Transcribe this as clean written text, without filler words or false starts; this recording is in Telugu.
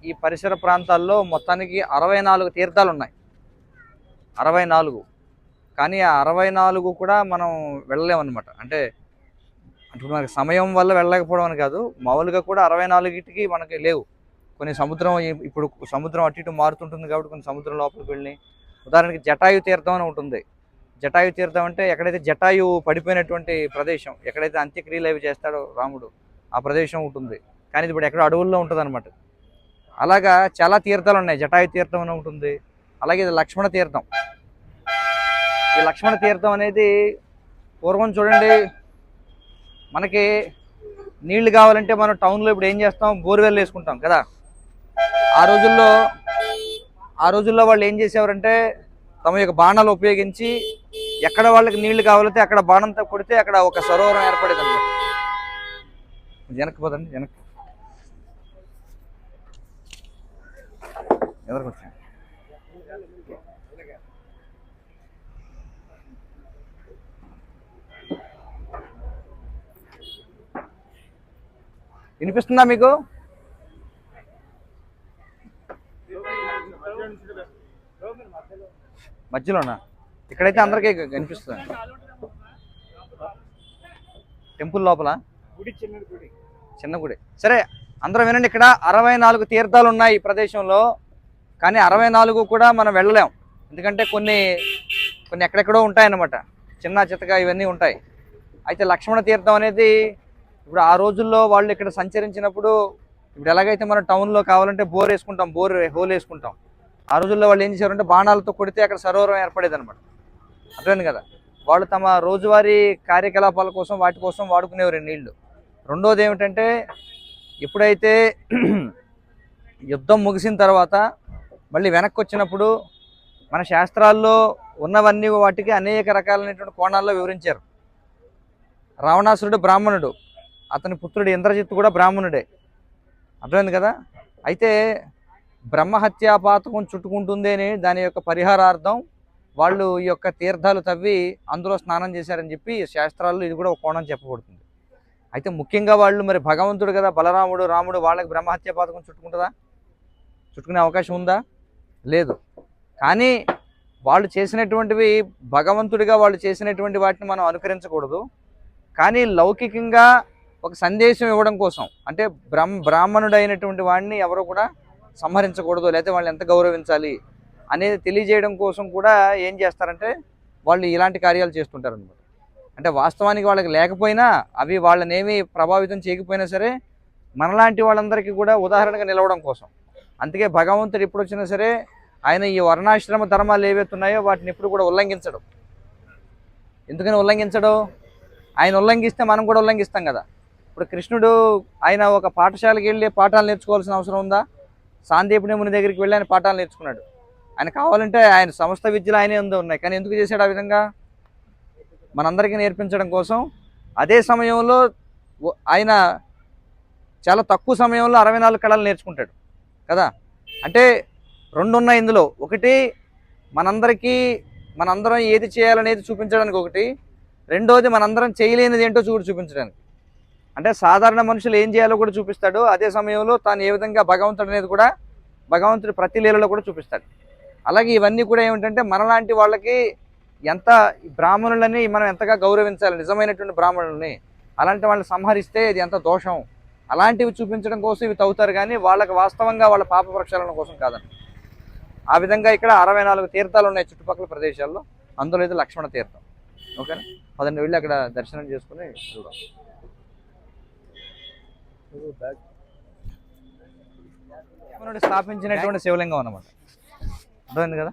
ఈ పరిసర ప్రాంతాల్లో మొత్తానికి 64 తీర్థాలు ఉన్నాయి. 64. కానీ ఆ 64 కూడా మనం వెళ్ళలేమన్నమాట. అంటే అంటే మనకి సమయం వల్ల వెళ్ళలేకపోవడం అని కాదు, మామూలుగా కూడా 64కి మనకి లేవు. కొన్ని సముద్రం ఇప్పుడు సముద్రం అటు ఇటు మారుతుంటుంది కాబట్టి కొన్ని సముద్రం లోపలికి వెళ్ళి, ఉదాహరణకి జటాయు తీర్థం అని ఉంటుంది. జటాయు తీర్థం అంటే ఎక్కడైతే జటాయు పడిపోయినటువంటి ప్రదేశం, ఎక్కడైతే అంత్యక్రియలు అవి చేస్తాడో రాముడు, ఆ ప్రదేశం ఉంటుంది. కానీ ఇది ఇప్పుడు ఎక్కడ అడవుల్లో ఉంటుంది అనమాట. అలాగా చాలా తీర్థాలు ఉన్నాయి. జటాయు తీర్థం అని ఉంటుంది. అలాగే ఇది లక్ష్మణ తీర్థం. ఈ లక్ష్మణ తీర్థం అనేది పూర్వం చూడండి, మనకి నీళ్లు కావాలంటే మనం టౌన్లో ఇప్పుడు ఏం చేస్తాం, బోర్వెల్ వేసుకుంటాం కదా. ఆ రోజుల్లో వాళ్ళు ఏం చేసేవారంటే తమ యొక్క బాణాలు ఉపయోగించి ఎక్కడ వాళ్ళకి నీళ్లు కావాలంటే అక్కడ బాణంతో కొడితే అక్కడ ఒక సరోవరం ఏర్పడేది అనమాట. వెనక్కి పోదండి, వెనక్కి ఎవరికి వచ్చా వినిపిస్తుందా మీకు? మధ్యలోనా? ఇక్కడైతే అందరికీ కనిపిస్తుంది. టెంపుల్ లోపల చిన్న గుడి. సరే, అందరూ వినండి. ఇక్కడ 64 తీర్థాలు ఉన్నాయి ఈ ప్రదేశంలో. కానీ 64 కూడా మనం వెళ్ళలేం. ఎందుకంటే కొన్ని ఎక్కడెక్కడో ఉంటాయన్నమాట, చిన్న చిత్తగా ఇవన్నీ ఉంటాయి. అయితే లక్ష్మణ తీర్థం అనేది ఇప్పుడు ఆ రోజుల్లో వాళ్ళు ఇక్కడ సంచరించినప్పుడు, ఇప్పుడు ఎలాగైతే మనం టౌన్లో కావాలంటే బోర్ వేసుకుంటాం, బోర్ హోల్ వేసుకుంటాం, ఆ రోజుల్లో వాళ్ళు ఏం చేశారంటే బాణాలతో కొడితే అక్కడ సరోవరం ఏర్పడేది అనమాట. అర్థమైంది కదా. వాళ్ళు తమ రోజువారీ కార్యకలాపాల కోసం వాటి కోసం వాడుకునేవారు నీళ్లు. రెండోది ఏమిటంటే, ఎప్పుడైతే యుద్ధం ముగిసిన తర్వాత మళ్ళీ వెనక్కి వచ్చినప్పుడు మన శాస్త్రాల్లో ఉన్నవన్నీ వాటికి అనేక రకాలైనటువంటి కోణాల్లో వివరించారు. రావణాసురుడు బ్రాహ్మణుడు, అతని పుత్రుడు ఇంద్రజిత్తు కూడా బ్రాహ్మణుడే. అర్థమైంది కదా. అయితే బ్రహ్మహత్యా పాతకం చుట్టుకుంటుంది అని దాని యొక్క పరిహారార్థం వాళ్ళు ఈ యొక్క తీర్థాలు తవ్వి అందులో స్నానం చేశారని చెప్పి శాస్త్రాల్లో ఇది కూడా ఒక కోణం చెప్పబడుతుంది. అయితే ముఖ్యంగా వాళ్ళు మరి భగవంతుడు కదా, బలరాముడు రాముడు, వాళ్ళకి బ్రహ్మహత్యా పాతకం చుట్టుకుంటుందా? చుట్టుకునే అవకాశం ఉందా? లేదు. కానీ వాళ్ళు చేసినటువంటివి భగవంతుడిగా వాళ్ళు చేసినటువంటి వాటిని మనం అనుకరించకూడదు. కానీ లౌకికంగా ఒక సందేశం ఇవ్వడం కోసం, అంటే బ్రాహ్మణుడు అయినటువంటి వాడిని ఎవరో కూడా సంహరించకూడదు, లేకపోతే వాళ్ళని ఎంత గౌరవించాలి అనేది తెలియజేయడం కోసం కూడా ఏం చేస్తారంటే వాళ్ళు ఇలాంటి కార్యాలు చేస్తుంటారు అనమాట. అంటే వాస్తవానికి వాళ్ళకి లేకపోయినా, అవి వాళ్ళనేమి ప్రభావితం చేయకపోయినా సరే, మనలాంటి వాళ్ళందరికీ కూడా ఉదాహరణగా నిలవడం కోసం. అందుకే భగవంతుడు ఎప్పుడు వచ్చినా సరే ఆయన ఈ వర్ణాశ్రమ ధర్మాలు ఏవైతున్నాయో వాటిని ఎప్పుడు కూడా ఉల్లంఘించడం. ఎందుకని ఉల్లంఘించడం? ఆయన ఉల్లంఘిస్తే మనం కూడా ఉల్లంఘిస్తాం కదా. ఇప్పుడు కృష్ణుడు ఆయన ఒక పాఠశాలకు వెళ్ళి పాఠాలు నేర్చుకోవాల్సిన అవసరం ఉందా? సాందీపుని ముని దగ్గరికి వెళ్ళి ఆయన పాఠాలు నేర్చుకున్నాడు. ఆయన కావాలంటే ఆయన సమస్త విద్యలు ఆయనే ఉన్నాయి. కానీ ఎందుకు చేశాడు ఆ విధంగా? మనందరికీ నేర్పించడం కోసం. అదే సమయంలో ఆయన చాలా తక్కువ సమయంలో 64 కళలు నేర్చుకుంటాడు కదా. అంటే రెండు ఉన్నాయి ఇందులో. ఒకటి మనందరం ఏది చేయాలనేది చూపించడానికి ఒకటి, రెండోది మనందరం చేయలేనిది ఏంటో చూపించడానికి. అంటే సాధారణ మనుషులు ఏం చేయాలో కూడా చూపిస్తాడు. అదే సమయంలో తాను ఏ విధంగా భగవంతుడు అనేది కూడా, భగవంతుడి ప్రతి లీలలో కూడా చూపిస్తాడు. అలాగే ఇవన్నీ కూడా ఏమిటంటే మనలాంటి వాళ్ళకి ఎంత బ్రాహ్మణులని మనం ఎంతగా గౌరవించాలి, నిజమైనటువంటి బ్రాహ్మణుల్ని. అలాంటి వాళ్ళని సంహరిస్తే ఇది ఎంత దోషం, అలాంటివి చూపించడం కోసం ఇవి తవ్వుతారు. కానీ వాళ్ళకి వాస్తవంగా వాళ్ళ పాప ప్రక్షాళన కోసం కాదండి. ఆ విధంగా ఇక్కడ 64 తీర్థాలు ఉన్నాయి చుట్టుపక్కల ప్రదేశాల్లో. అందులో ఇది లక్ష్మణ తీర్థం. ఓకేనా? పదండి వెళ్ళి అక్కడ దర్శనం చేసుకుని చూద్దాం. లక్ష్మణుడు స్థాపించినటువంటి శివలింగం అన్నమాట. అర్థమైంది కదా.